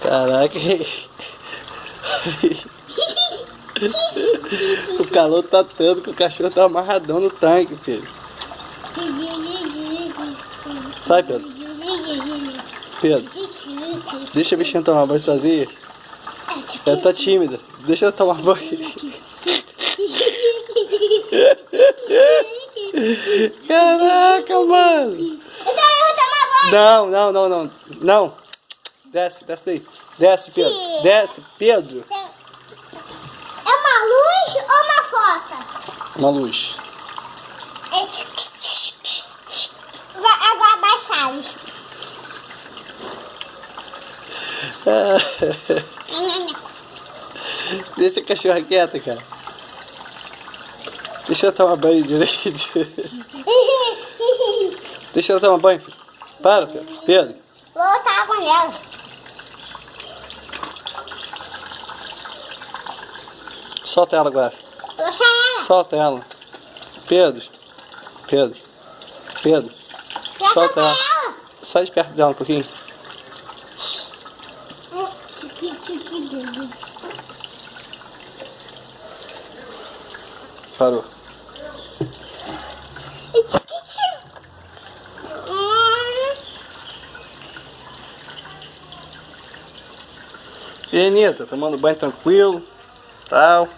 Caraca. O calor tá tanto que o cachorro tá amarradão no tanque, filho. Sai, Pedro. Pedro, deixa a bichinha tomar banho sozinha. Ela tá tímida. Deixa ela tomar banho. Caraca, mano. Não. Desce daí. Desce, Pedro. Desce, Pedro. É uma luz ou uma foto? Uma luz. Agora abaixar. Deixa a cachorra quieta, cara. Deixa ela tomar banho direito. Deixa ela tomar banho, filho. Para, Pedro. Pedro. Vou botar água nela. Solta ela agora. Vou deixar ela. Solta ela. Pedro. Solta ela. Sai de perto dela um pouquinho. Parou. E aí, Anitta, tomando banho tranquilo, tal.